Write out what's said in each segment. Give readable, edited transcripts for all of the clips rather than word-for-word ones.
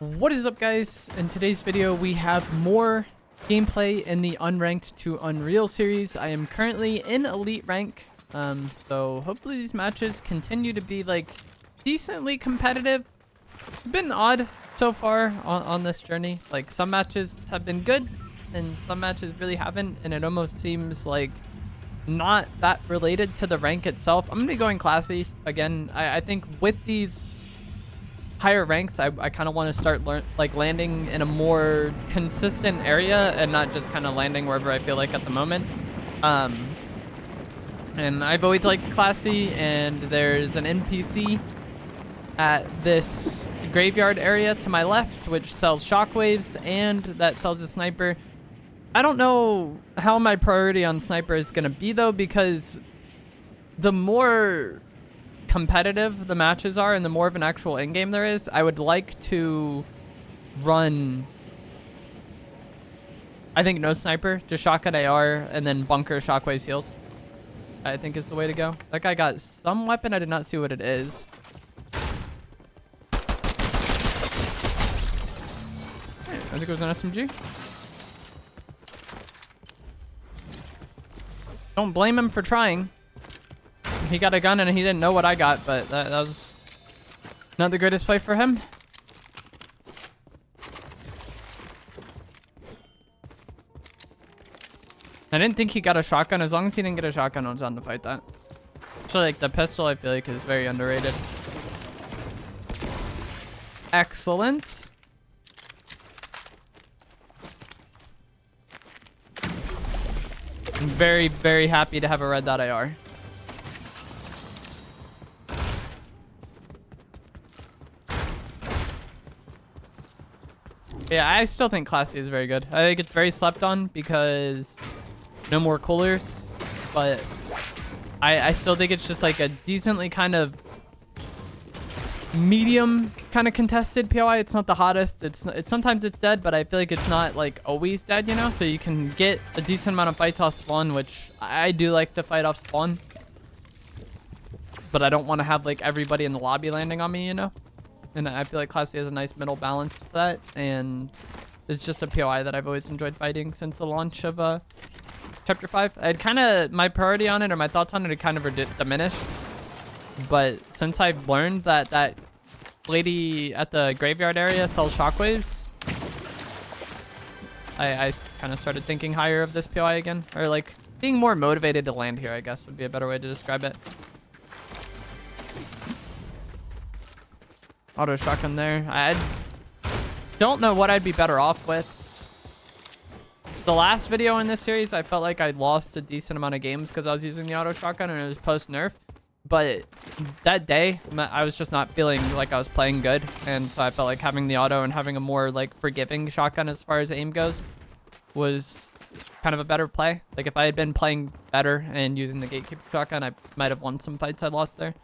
What is up, guys? In today's video we have more gameplay in the Unranked to Unreal series. I am currently in elite rank, so hopefully these matches continue to be like decently competitive. It's been odd so far on this journey. Like, some matches have been good and some matches really haven't, and it almost seems like not that related to the rank itself. I'm gonna be going classy again. I think with these higher ranks, I kind of want to start landing in a more consistent area and not just kind of landing wherever I feel like at the moment. And I've always liked classy, and there's an NPC at this graveyard area to my left which sells shockwaves, and that sells a sniper. I don't know how my priority on sniper is going to be though, because the more competitive the matches are and the more of an actual in-game there is, I would like to run, I think, no sniper, just shotgun AR and then bunker shockwaves heals, I think is the way to go. That guy got some weapon. I did not see what it is. Hey, I think it was an SMG. Don't blame him for trying. He got a gun and he didn't know what I got, but that was not the greatest play for him. I didn't think he got a shotgun. As long as he didn't get a shotgun, I was on to fight that. Actually, like, the pistol, I feel like, is very underrated. Excellent. I'm very, very happy to have a red dot AR. Yeah, I still think classy is very good. I think it's very slept on because no more coolers, but I still think it's just like a decently kind of medium kind of contested POI. It's not the hottest. It's sometimes it's dead, but I feel like it's not like always dead, you know? So you can get a decent amount of fights off spawn, which I do like to fight off spawn. But I don't want to have like everybody in the lobby landing on me, you know? And I feel like classy has a nice middle balance to that, and it's just a POI that I've always enjoyed fighting since the launch of Chapter 5. I'd kind of, my priority on it, or my thoughts on it, had kind of diminished. But since I've learned that that lady at the graveyard area sells shockwaves, I kind of started thinking higher of this POI again. Or like, being more motivated to land here, I guess, would be a better way to describe it. Auto shotgun there. I don't know what I'd be better off with. The last video in this series, I felt like I lost a decent amount of games because I was using the auto shotgun and it was post nerf. But that day, I was just not feeling like I was playing good, and so I felt like having the auto and having a more like forgiving shotgun as far as aim goes was kind of a better play. Like, if I had been playing better and using the gatekeeper shotgun, I might have won some fights I lost there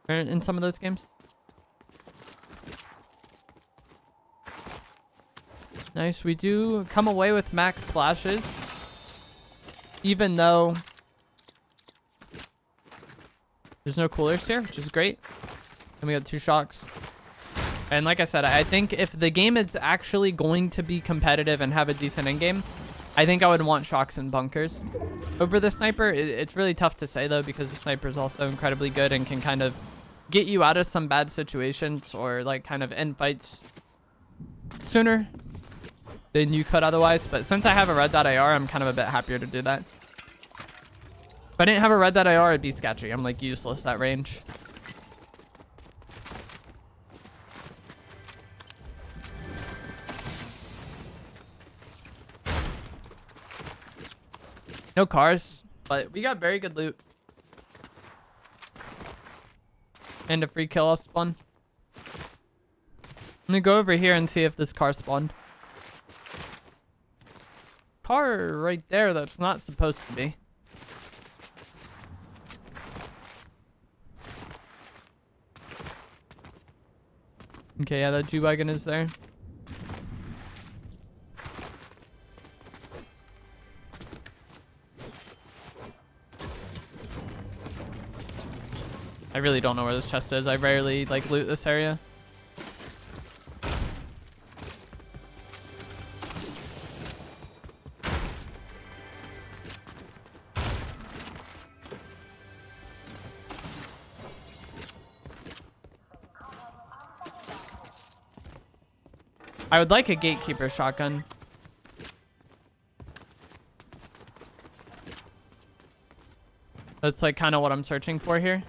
in some of those games. Nice. We do come away with max splashes, even though there's no coolers here, which is great. And we got 2 shocks. And like I said, I think if the game is actually going to be competitive and have a decent endgame, I think I would want shocks and bunkers over the sniper. It's really tough to say though, because the sniper is also incredibly good and can kind of get you out of some bad situations, or like kind of end fights sooner than you could otherwise. But since I have a red dot AR, I'm kind of a bit happier to do that. If I didn't have a red dot AR, it'd be sketchy. I'm like useless at range. No cars, but we got very good loot. And a free kill off spawn. I'm gonna go over here and see if this car spawned. Car right there that's not supposed to be. Okay, yeah, that G-Wagon is there. I really don't know where this chest is. I rarely like loot this area. I would like a gatekeeper shotgun. That's like kind of what I'm searching for here.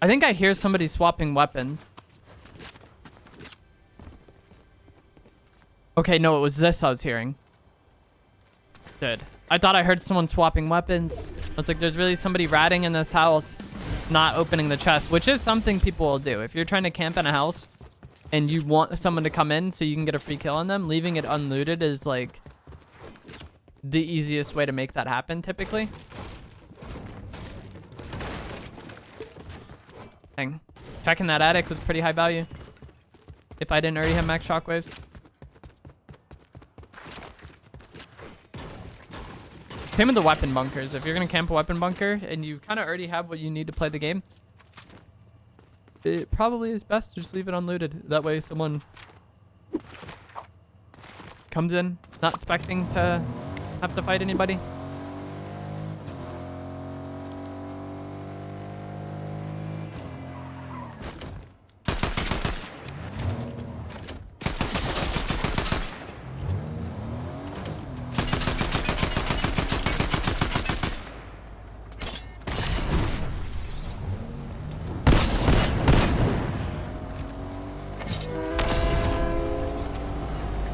I think I hear somebody swapping weapons. Okay, no, it was this I was hearing. Good. I thought I heard someone swapping weapons. I was like, there's really somebody ratting in this house, not opening the chest, which is something people will do. If you're trying to camp in a house and you want someone to come in so you can get a free kill on them, leaving it unlooted is like the easiest way to make that happen, typically. Dang. Checking that attic was pretty high value. If I didn't already have max shockwaves. Same with the weapon bunkers. If you're going to camp a weapon bunker and you kind of already have what you need to play the game, it probably is best to just leave it unlooted. That way someone comes in not expecting to have to fight anybody.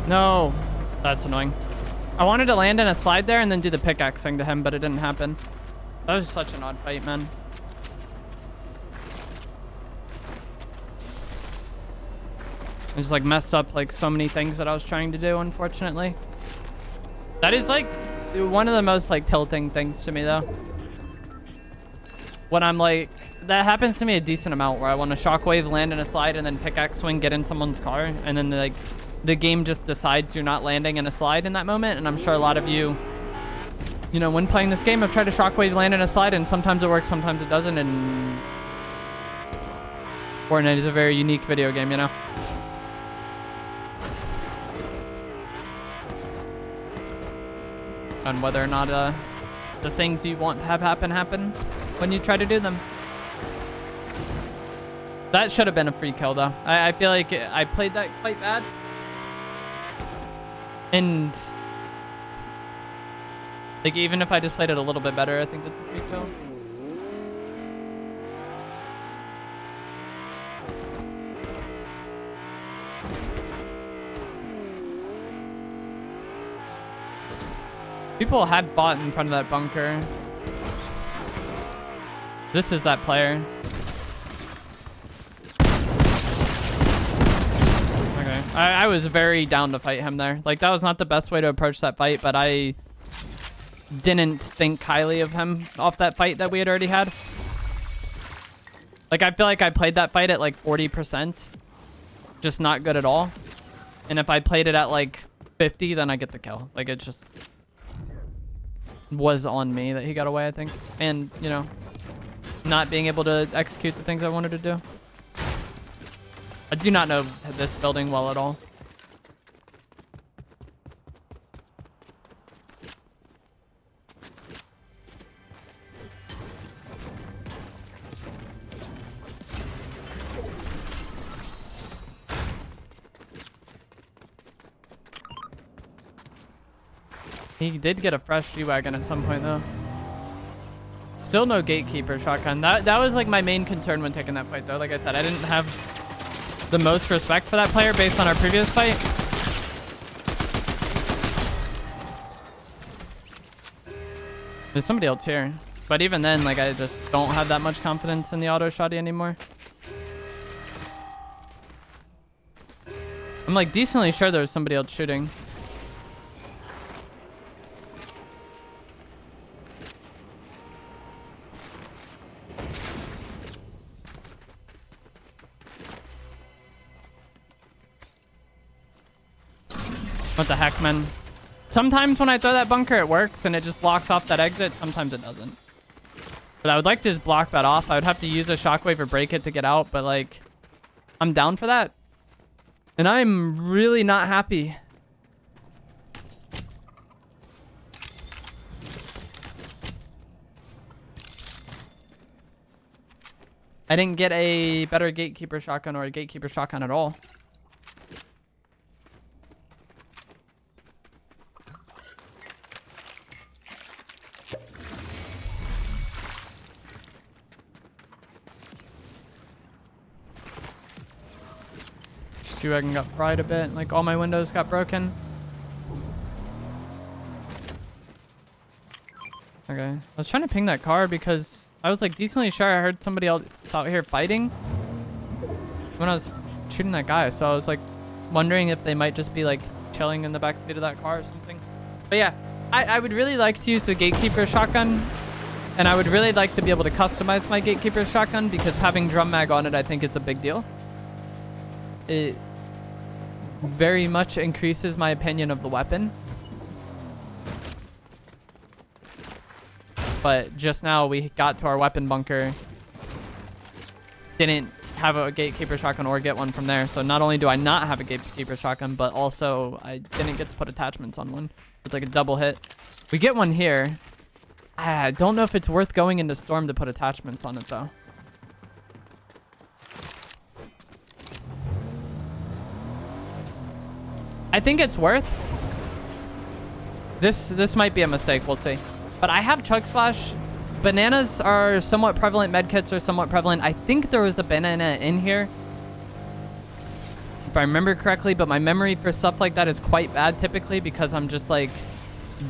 No, that's annoying. I wanted to land in a slide there and then do the pickaxe thing to him, but it didn't happen. That was such an odd fight, man. I just like messed up like so many things that I was trying to do, unfortunately. That is like one of the most like tilting things to me though. When I'm like, that happens to me a decent amount where I want to shockwave, land in a slide, and then pickaxe swing, get in someone's car, and then like the game just decides you're not landing in a slide in that moment. And I'm sure a lot of you know, when playing this game, have tried to shockwave, land in a slide, and sometimes it works, sometimes it doesn't. And Fortnite is a very unique video game, you know. And whether or not the things you want to have happen when you try to do them. That should have been a free kill though. I feel like I played that quite bad. And like even if I just played it a little bit better, I think that's a free kill. People had fought in front of that bunker. This is that player. Okay. I was very down to fight him there. Like, that was not the best way to approach that fight, but I didn't think highly of him off that fight that we had already had. Like, I feel like I played that fight at like 40%. Just not good at all. And if I played it at like 50, then I get the kill. Like, it just was on me that he got away, I think. And, you know, not being able to execute the things I wanted to do. I do not know this building well at all. He did get a fresh G-Wagon at some point, though. Still no gatekeeper shotgun. That was, like, my main concern when taking that fight, though. Like I said, I didn't have the most respect for that player based on our previous fight. There's somebody else here. But even then, like, I just don't have that much confidence in the auto shotty anymore. I'm, like, decently sure there was somebody else shooting. What the heck, man? Sometimes when I throw that bunker, it works and it just blocks off that exit. Sometimes it doesn't. But I would like to just block that off. I would have to use a shockwave or break it to get out, but like, I'm down for that. And I'm really not happy. I didn't get a better gatekeeper shotgun or a gatekeeper shotgun at all. G-Wagon got fried a bit. Like, all my windows got broken. Okay. I was trying to ping that car because I was, like, decently sure I heard somebody else out here fighting when I was shooting that guy. So I was, like, wondering if they might just be, like, chilling in the backseat of that car or something. But, yeah. I would really like to use the gatekeeper shotgun. And I would really like to be able to customize my gatekeeper shotgun because having drum mag on it, I think it's a big deal. It very much increases my opinion of the weapon. But just now we got to our weapon bunker. Didn't have a gatekeeper shotgun or get one from there. So not only do I not have a gatekeeper shotgun, but also I didn't get to put attachments on one. It's like a double hit. We get one here. I don't know if it's worth going into Storm to put attachments on it though. I think it's worth. This might be a mistake. We'll see. But I have Chug Splash. Bananas are somewhat prevalent. Medkits are somewhat prevalent. I think there was a banana in here, if I remember correctly. But my memory for stuff like that is quite bad typically because I'm just like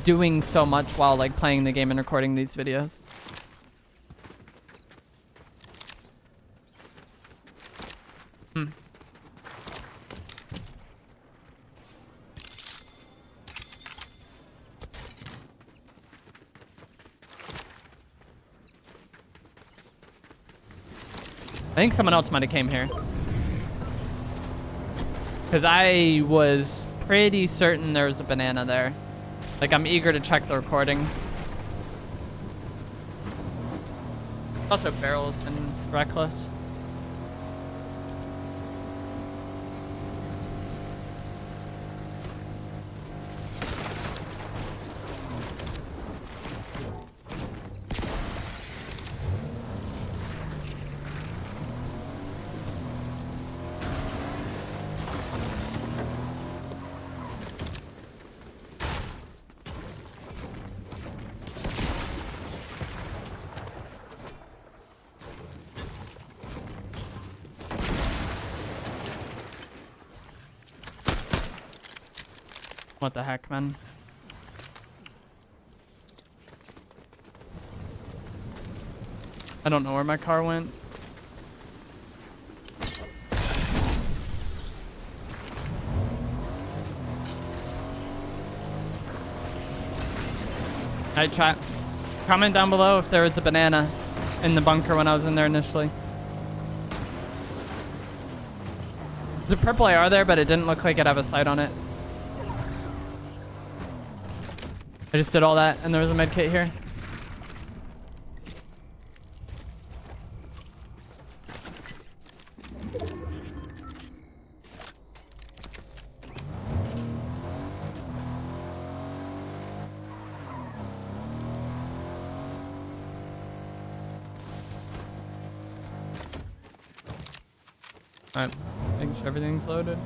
doing so much while like playing the game and recording these videos. I think someone else might have came here. Because I was pretty certain there was a banana there. Like, I'm eager to check the recording. Also barrels and reckless. What the heck, man? I don't know where my car went. Alright, chat. Comment down below if there was a banana in the bunker when I was in there initially. There's a purple AR there, but it didn't look like it had a sight on it. I just did all that, and there was a med kit here. Alright, making sure everything's loaded.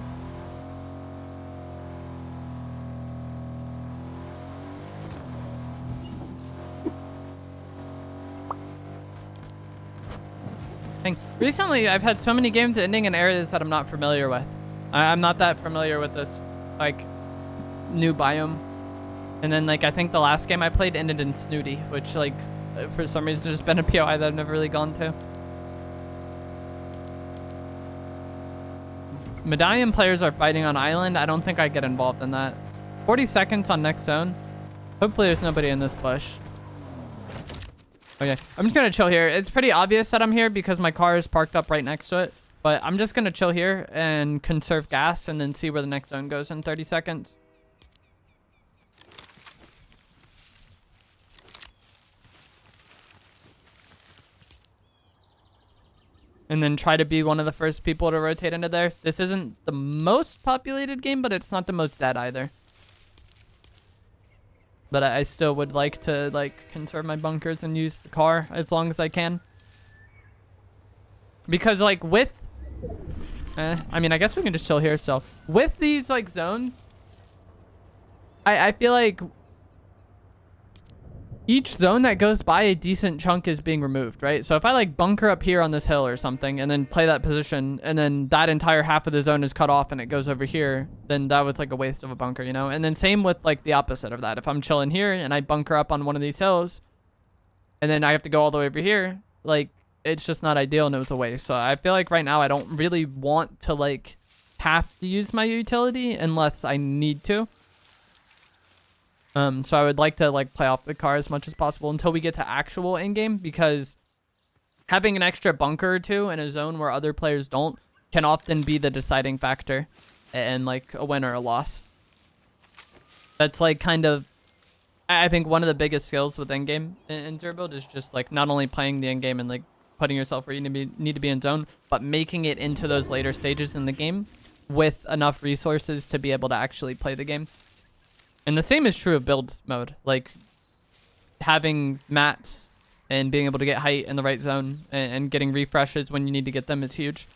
Recently, I've had so many games ending in areas that I'm not familiar with. I'm not that familiar with this, like, new biome. And then, like, I think the last game I played ended in Snooty, which, like, for some reason there's been a POI that I've never really gone to. Medallion players are fighting on island. I don't think I get involved in that. 40 seconds on next zone. Hopefully there's nobody in this bush. Okay, I'm just gonna chill here. It's pretty obvious that I'm here because my car is parked up right next to it. But I'm just gonna chill here and conserve gas and then see where the next zone goes in 30 seconds. And then try to be one of the first people to rotate into there. This isn't the most populated game, but it's not the most dead either. But I still would like to, like, conserve my bunkers and use the car as long as I can. Because like with I mean, I guess we can just chill here. So with these like zones, I feel like each zone that goes by, a decent chunk is being removed, right? So if I like bunker up here on this hill or something and then play that position, and then that entire half of the zone is cut off and it goes over here, then that was like a waste of a bunker, you know? And then same with like the opposite of that. If I'm chilling here and I bunker up on one of these hills and then I have to go all the way over here, like it's just not ideal and it was a waste. So I feel like right now I don't really want to like have to use my utility unless I need to. So I would like to like play off the car as much as possible until we get to actual in-game, because having an extra bunker or two in a zone where other players don't can often be the deciding factor in like a win or a loss. That's like kind of, I think one of the biggest skills with in-game in Zero Build is just like not only playing the in-game and like putting yourself where you need to be in zone, but making it into those later stages in the game with enough resources to be able to actually play the game. And the same is true of build mode. Like having mats and being able to get height in the right zone and getting refreshes when you need to get them is huge.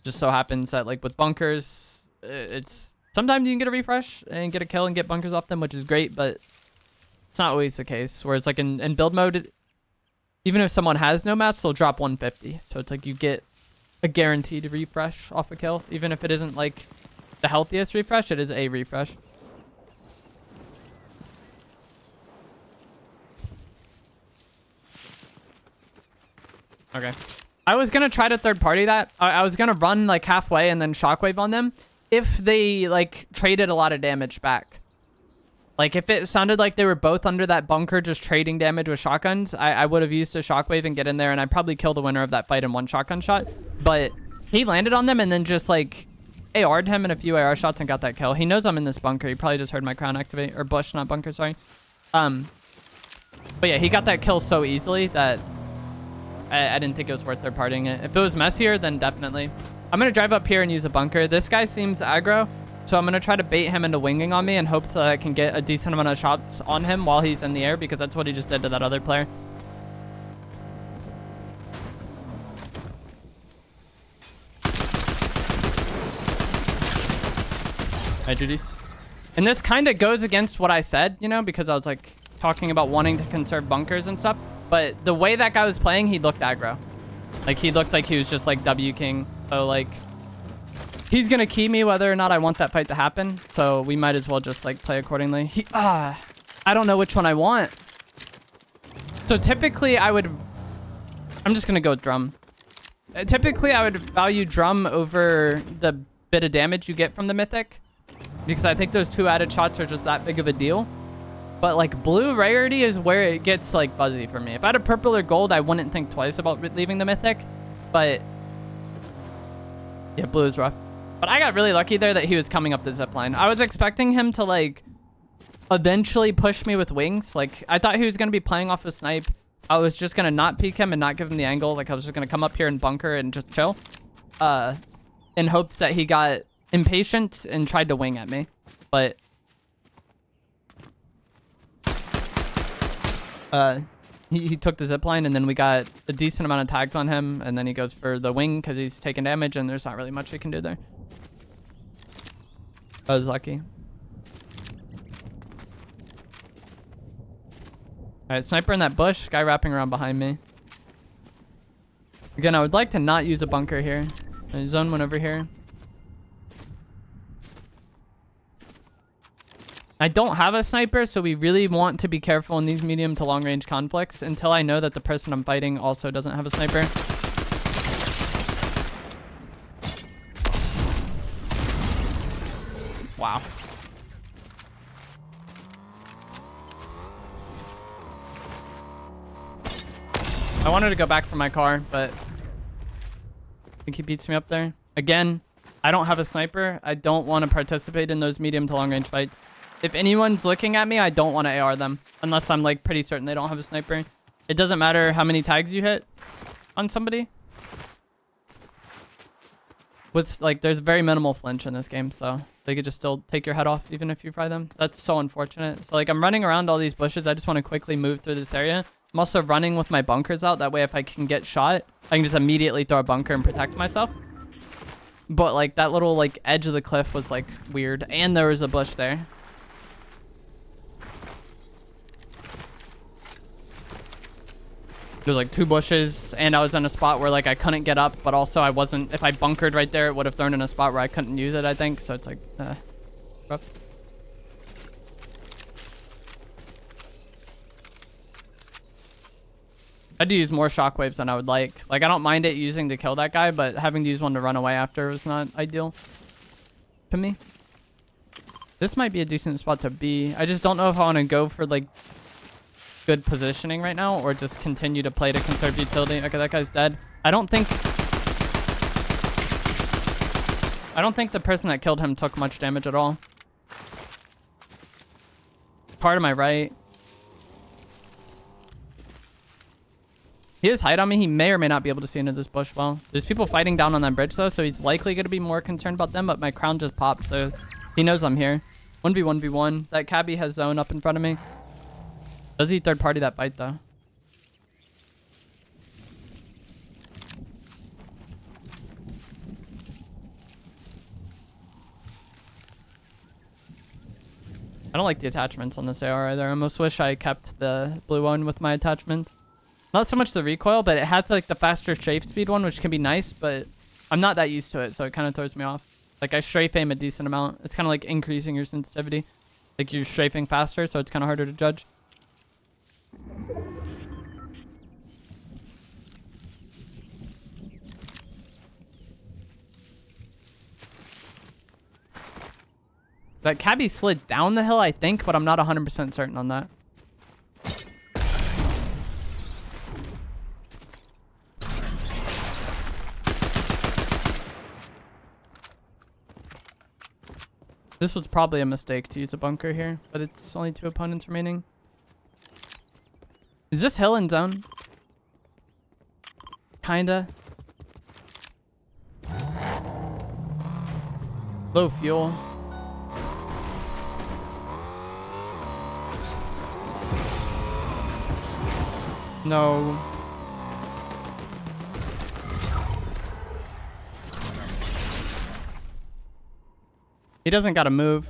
Just so happens that like with bunkers, it's sometimes you can get a refresh and get a kill and get bunkers off them, which is great, but it's not always the case. Whereas like in build mode, even if someone has no mats, they'll drop 150. So it's like you get a guaranteed refresh off a kill, even if it isn't like the healthiest refresh, it is a refresh. Okay. I was gonna try to third party that. I was gonna run like halfway and then shockwave on them if they like traded a lot of damage back. Like if it sounded like they were both under that bunker just trading damage with shotguns, I would have used a shockwave and get in there, and I'd probably kill the winner of that fight in one shotgun shot. But he landed on them and then just like AR'd him in a few AR shots and got that kill. He knows I'm in this bunker. He probably just heard my crown activate, or bush, not bunker, sorry. But yeah, he got that kill so easily that I didn't think it was worth third partying it. If it was messier, then definitely. I'm going to drive up here and use a bunker. This guy seems aggro, so I'm going to try to bait him into winging on me and hope that I can get a decent amount of shots on him while he's in the air, because that's what he just did to that other player. Hi, Judy's. And this kind of goes against what I said, you know, because I was like talking about wanting to conserve bunkers and stuff. But the way that guy was playing, he looked aggro. Like he looked like he was just like W King. So like he's going to key me whether or not I want that fight to happen. So we might as well just like play accordingly. I don't know which one I want. So typically I'm just going to go with drum. Typically I would value drum over the bit of damage you get from the mythic, because I think those two added shots are just that big of a deal. But like blue rarity is where it gets like buzzy for me. If I had a purple or gold, I wouldn't think twice about leaving the mythic. But yeah, blue is rough. But I got really lucky there that he was coming up the zipline. I was expecting him to like eventually push me with wings. Like I thought he was going to be playing off a snipe. I was just going to not peek him and not give him the angle. Like I was just going to come up here and bunker and just chill. In hopes that he got impatient and tried to wing at me. But he took the zipline, and then we got a decent amount of tags on him, and then he goes for the wing because he's taking damage and there's not really much he can do there. I was lucky. Alright, sniper in that bush, guy wrapping around behind me. Again, I would like to not use a bunker here. Zone one over here. I don't have a sniper, so we really want to be careful in these medium to long range conflicts until I know that the person I'm fighting also doesn't have a sniper. Wow. I wanted to go back for my car, but I think he beats me up there. Again, I don't have a sniper. I don't want to participate in those medium to long range fights. If anyone's looking at me, I don't want to AR them unless I'm like pretty certain they don't have a sniper. It doesn't matter how many tags you hit on somebody. With like, there's very minimal flinch in this game, so they could just still take your head off even if you fry them. That's so unfortunate. So like, I'm running around all these bushes. I just want to quickly move through this area. I'm also running with my bunkers out. That way, if I can get shot, I can just immediately throw a bunker and protect myself. But, like, that little, like, edge of the cliff was, like, weird. And there was a bush there. There's, like, 2 bushes. And I was in a spot where, like, I couldn't get up. But also, I wasn't... If I bunkered right there, it would have thrown in a spot where I couldn't use it, I think. So, it's, like, rough. I had to use more shockwaves than I would like. Like, I don't mind it using to kill that guy, but having to use one to run away after was not ideal to me. This might be a decent spot to be. I just don't know if I want to go for, like, good positioning right now or just continue to play to conserve utility. Okay, that guy's dead. I don't think the person that killed him took much damage at all. Part of my right. He has height on me. He may or may not be able to see into this bush well. There's people fighting down on that bridge, though, so he's likely going to be more concerned about them, but my crown just popped, so he knows I'm here. 1v1v1. That cabbie has zone up in front of me. Does he third party that fight, though? I don't like the attachments on this AR either. I almost wish I kept the blue one with my attachments. Not so much the recoil, but it has like the faster strafe speed one, which can be nice, but I'm not that used to it, so it kind of throws me off. Like, I strafe aim a decent amount. It's kind of like increasing your sensitivity. Like, you're strafing faster, so it's kind of harder to judge. That cabbie slid down the hill, I think, but I'm not 100% certain on that. This was probably a mistake to use a bunker here, but it's only 2 opponents remaining. Is this hill in zone? Kinda. Low fuel. No. He doesn't gotta move.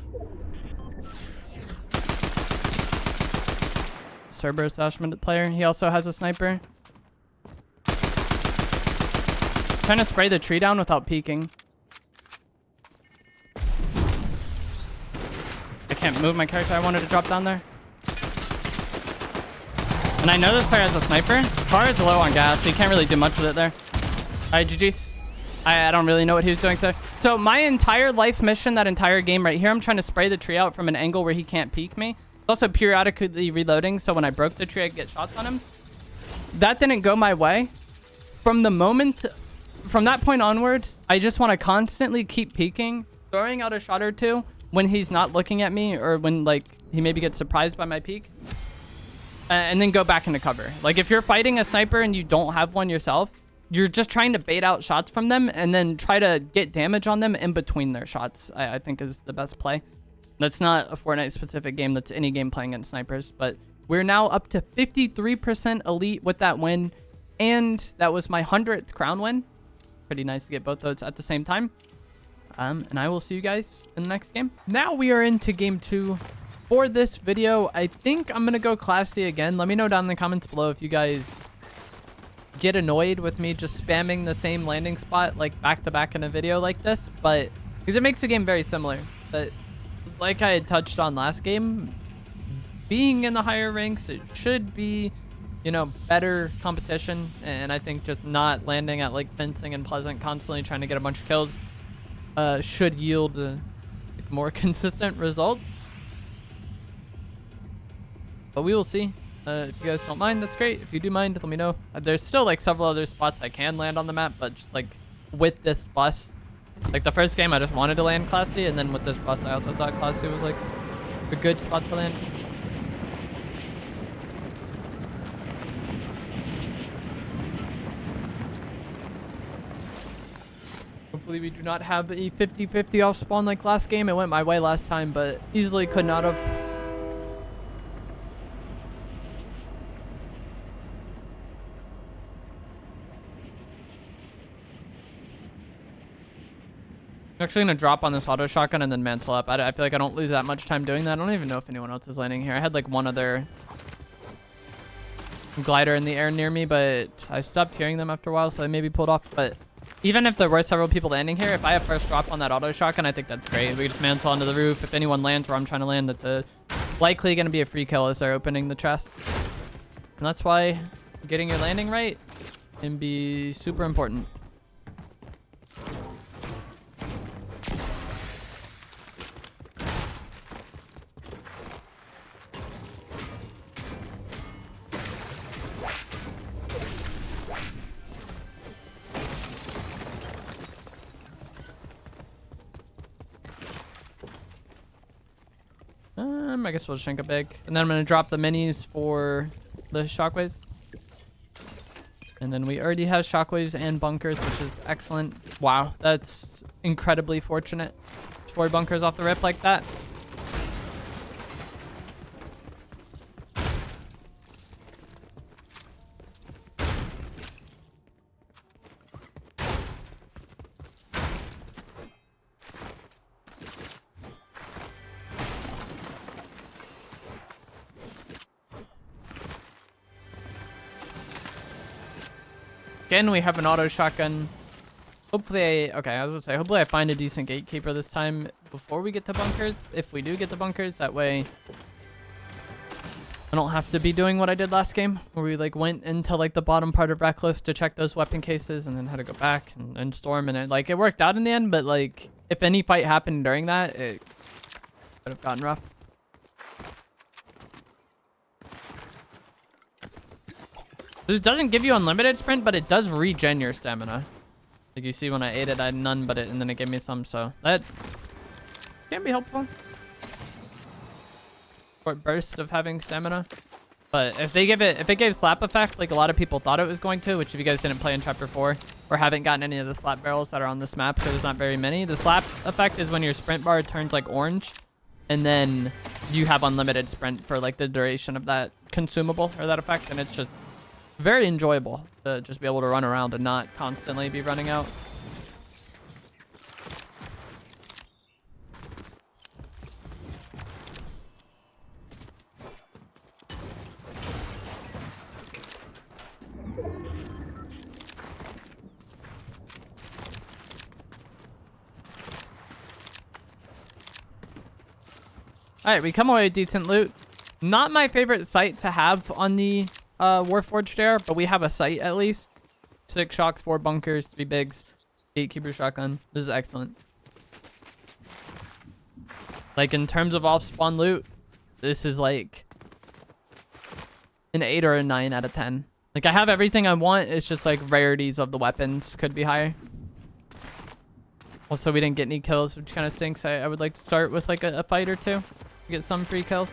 Cerberus Ashman player. He also has a sniper. Trying to spray the tree down without peeking. I can't move my character. I wanted to drop down there. And I know this player has a sniper. Car is low on gas, so you can't really do much with it there. Alright, GG's. I don't really know what he was doing there. So my entire life mission, that entire game right here, I'm trying to spray the tree out from an angle where he can't peek me. It's also periodically reloading, so when I broke the tree, I could get shots on him. That didn't go my way. From that point onward, I just want to constantly keep peeking, throwing out a shot or two when he's not looking at me or when, like, he maybe gets surprised by my peek. And then go back into cover. Like, if you're fighting a sniper and you don't have one yourself, you're just trying to bait out shots from them and then try to get damage on them in between their shots, I think is the best play. That's not a Fortnite specific game. That's any game playing against snipers. But we're now up to 53% elite with that win. And that was my 100th crown win. Pretty nice to get both those at the same time. And I will see you guys in the next game. Now we are into game 2. For this video, I think I'm going to go classy again. Let me know down in the comments below if you guys get annoyed with me just spamming the same landing spot like back to back in a video like this, but because it makes the game very similar. But like I had touched on last game, being in the higher ranks, it should be, you know, better competition, and I think just not landing at like fencing and pleasant constantly trying to get a bunch of kills should yield like more consistent results. But we will see. If you guys don't mind, that's great. If you do mind, let me know. There's still like several other spots I can land on the map, but just like with this bus, like the first game I just wanted to land classy, and then with this bus I also thought classy was like a good spot to land. Hopefully we do not have a 50-50 off spawn like last game. It went my way last time, but easily could not have. Actually gonna drop on this auto shotgun and then mantle up. I feel like I don't lose that much time doing that. I don't even know if anyone else is landing here. I had like one other glider in the air near me, but I stopped hearing them after a while, so they maybe pulled off. But even if there were several people landing here, if I have first drop on that auto shotgun, I think that's great. We just mantle onto the roof. If anyone lands where I'm trying to land, that's likely going to be a free kill as they're opening the chest. And that's why getting your landing right can be super important. I guess we'll shrink a big. And then I'm going to drop the minis for the shockwaves. And then we already have shockwaves and bunkers, which is excellent. Wow, that's incredibly fortunate. 4 bunkers off the rip like that. Again, we have an auto shotgun. Hopefully, I was gonna say, hopefully I find a decent gatekeeper this time before we get to bunkers. If we do get to bunkers, that way I don't have to be doing what I did last game, where we like went into like the bottom part of Reckless to check those weapon cases and then had to go back and storm, and it worked out in the end. But like, if any fight happened during that, it could have gotten rough. This doesn't give you unlimited sprint, but it does regen your stamina. Like you see when I ate it, I had none but it, and then it gave me some, so that can be helpful. Short burst of having stamina. But if it gave slap effect, like a lot of people thought it was going to, which if you guys didn't play in chapter 4 or haven't gotten any of the slap barrels that are on this map, because there's not very many, the slap effect is when your sprint bar turns like orange, and then you have unlimited sprint for like the duration of that consumable or that effect, and it's just very enjoyable to just be able to run around and not constantly be running out. All right, we come away with decent loot. Not my favorite site to have on the Warforged there, but we have a site at least. 6 shocks, 4 bunkers, 3 bigs, gatekeeper shotgun. This is excellent. Like in terms of off spawn loot, this is like an 8 or a 9 out of 10. Like I have everything I want. It's just like rarities of the weapons could be higher. Also, we didn't get any kills, which kind of stinks. I would like to start with like a fight or two, get some free kills.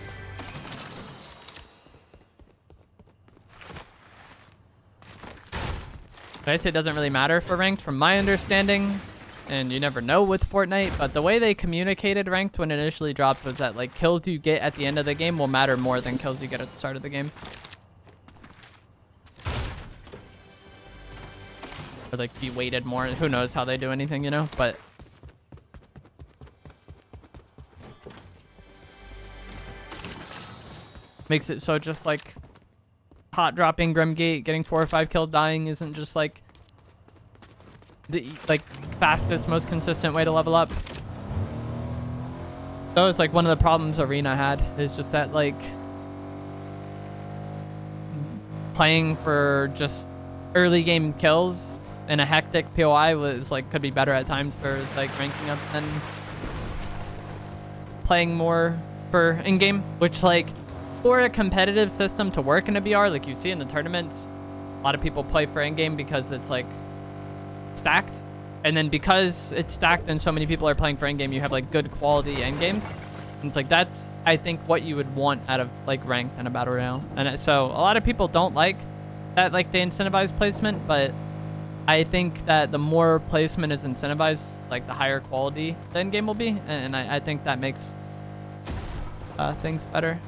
I say it doesn't really matter for ranked from my understanding, and you never know with Fortnite, but the way they communicated ranked when it initially dropped was that like kills you get at the end of the game will matter more than kills you get at the start of the game. Or like be weighted more. Who knows how they do anything, you know, but makes it so just like hot dropping Grimgate, getting 4 or 5 kills, dying isn't just like the fastest, most consistent way to level up. So it's like one of the problems Arena had is just that like playing for just early game kills in a hectic POI was like could be better at times for like ranking up than playing more for in-game, which like for a competitive system to work in a BR, like you see in the tournaments, a lot of people play for in-game because it's like stacked, and then because it's stacked and so many people are playing for in-game, you have like good quality end games, and it's like that's I think what you would want out of like ranked and a battle royale. And so a lot of people don't like that, like the incentivized placement, but I think that the more placement is incentivized, like the higher quality the end game will be, and I think that makes things better.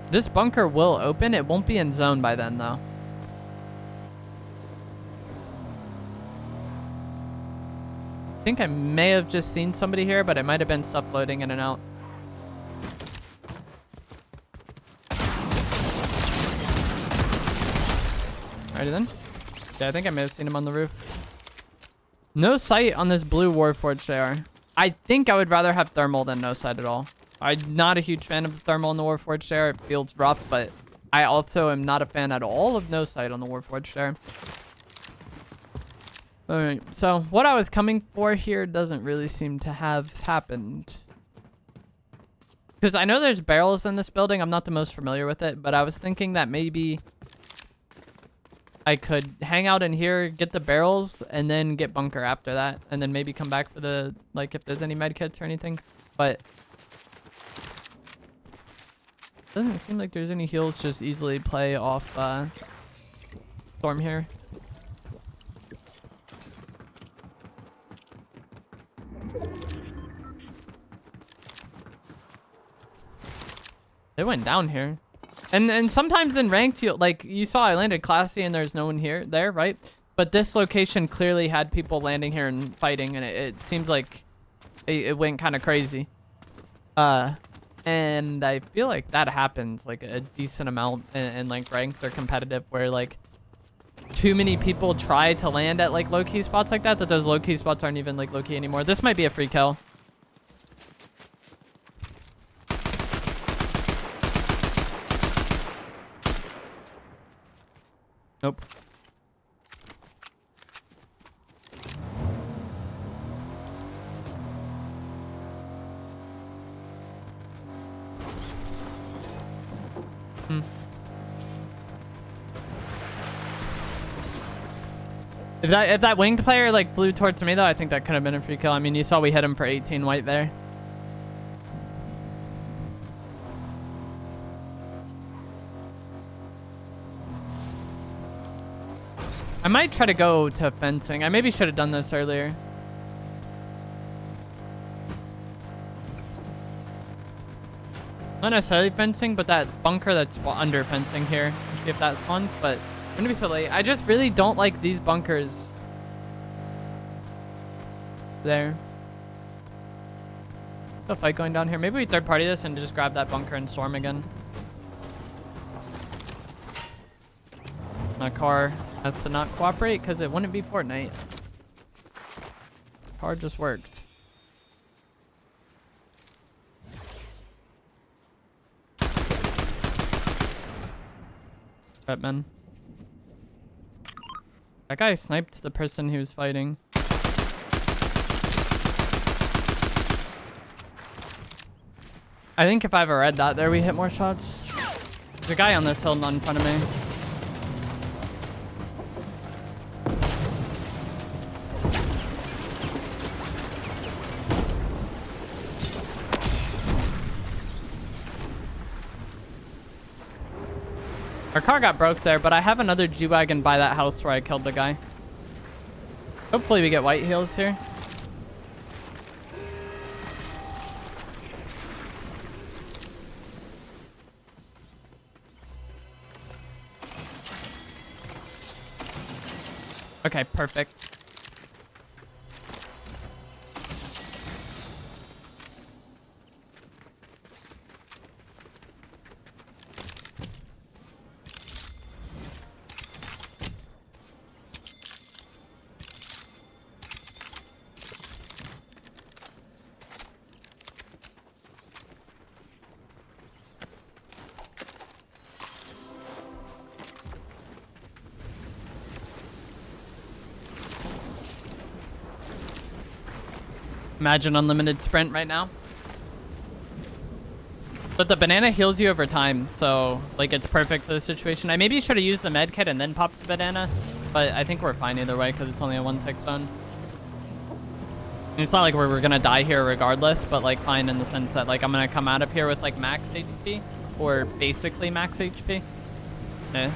This bunker will open. It won't be in zone by then, though. think I may have just seen somebody here, but it might have been stuff loading in and out. Alrighty then. Yeah, I think I may have seen him on the roof. No sight on this blue Warforged AR. I think I would rather have thermal than no sight at all. I'm not a huge fan of the thermal in the Warforged AR. It feels rough, but I also am not a fan at all of no sight on the Warforged AR. Alright, so what I was coming for here doesn't really seem to have happened. Because I know there's barrels in this building. I'm not the most familiar with it, but I was thinking that maybe I could hang out in here, get the barrels, and then get bunker after that. And then maybe come back for the, like, if there's any medkits or anything. But doesn't seem like there's any heals. Just easily play off Storm here. They went down here. And sometimes in ranked, you saw I landed classy and there's no one there, right? But this location clearly had people landing here and fighting, and it seems like it went kind of crazy. And I feel like that happens like a decent amount in like ranked or competitive, where like too many people try to land at like low-key spots like that those low-key spots aren't even like low-key anymore. This might be a free kill. Nope. If that winged player like flew towards me though, I think that could have been a free kill. I mean, you saw we hit him for 18 white there. I might try to go to fencing. I maybe should have done this earlier. Not necessarily fencing, but that bunker that's under fencing here. Let's see if that spawns, but I'm gonna be so late. I just really don't like these bunkers. There. The fight going down here. Maybe we third party this and just grab that bunker and storm again. My car has to not cooperate because it wouldn't be Fortnite. Car just worked. Batman. That guy sniped the person he was fighting. I think if I have a red dot there, we hit more shots. There's a guy on this hill not in front of me. Our car got broke there, but I have another G-Wagon by that house where I killed the guy. Hopefully we get white heals here. Okay, perfect. Imagine unlimited sprint right now. But the banana heals you over time, so like it's perfect for the situation. I maybe should have used the med kit and then popped the banana, but I think we're fine either way because it's only a 1-tick zone. It's not like we're gonna die here regardless, but like fine in the sense that like I'm gonna come out of here with like max HP or basically max HP. Yeah.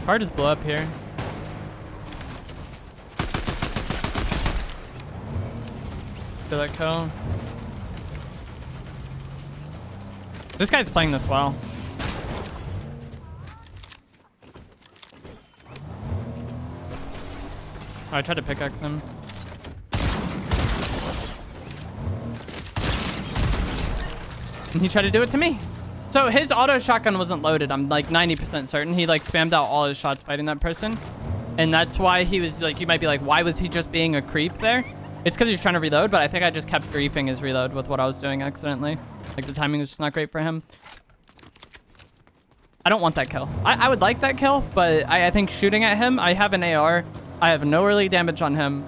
Car just blew up here. Feel that kill. This guy's playing this well. Oh, I tried to pickaxe him. And he tried to do it to me. So his auto shotgun wasn't loaded. I'm like 90% certain. He like spammed out all his shots fighting that person. And that's why he was like, you might be like, why was he just being a creep there? It's because he was trying to reload, but I think I just kept griefing his reload with what I was doing accidentally. Like the timing was just not great for him. I don't want that kill. I would like that kill, but I think shooting at him, I have an AR. I have no early damage on him.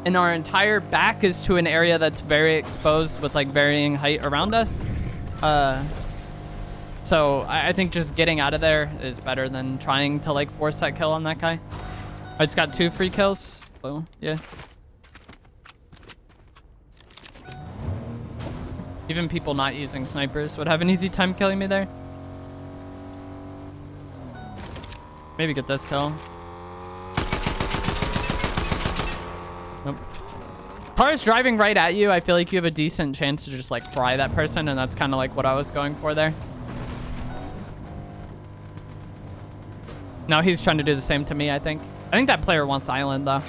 And our entire back is to an area that's very exposed with like varying height around us. So I think just getting out of there is better than trying to like force that kill on that guy. I just got 2 free kills. So yeah. Even people not using snipers would have an easy time killing me there. Maybe get this kill. Nope. Car's driving right at you. I feel like you have a decent chance to just like fry that person, and that's kind of like what I was going for there. Now he's trying to do the same to me, I think. I think that player wants island though.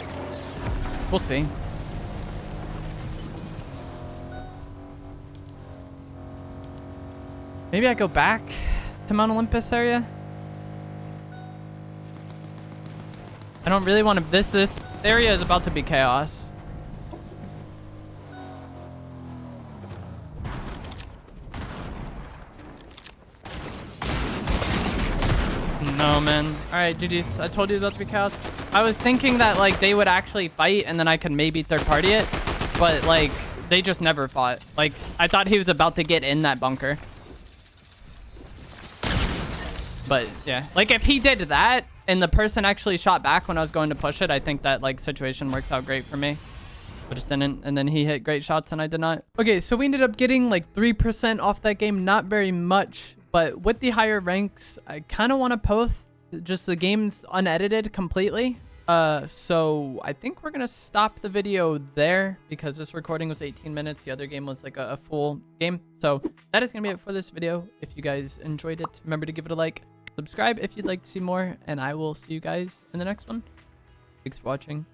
We'll see. Maybe I go back to Mount Olympus area. I don't really want to. This area is about to be chaos. No, man. All right, GG's. I told you it was about to be chaos. I was thinking that like they would actually fight and then I could maybe third party it, but like they just never fought. Like I thought he was about to get in that bunker. But yeah, like if he did that and the person actually shot back when I was going to push it, I think that like situation worked out great for me. But just didn't, and then he hit great shots and I did not. Okay, so we ended up getting like 3% off that game, not very much, but with the higher ranks, I kind of want to post just the games unedited completely. So I think we're gonna stop the video there because this recording was 18 minutes. The other game was like a full game. So that is gonna be it for this video. If you guys enjoyed it, remember to give it a like, subscribe if you'd like to see more, and I will see you guys in the next one. Thanks for watching.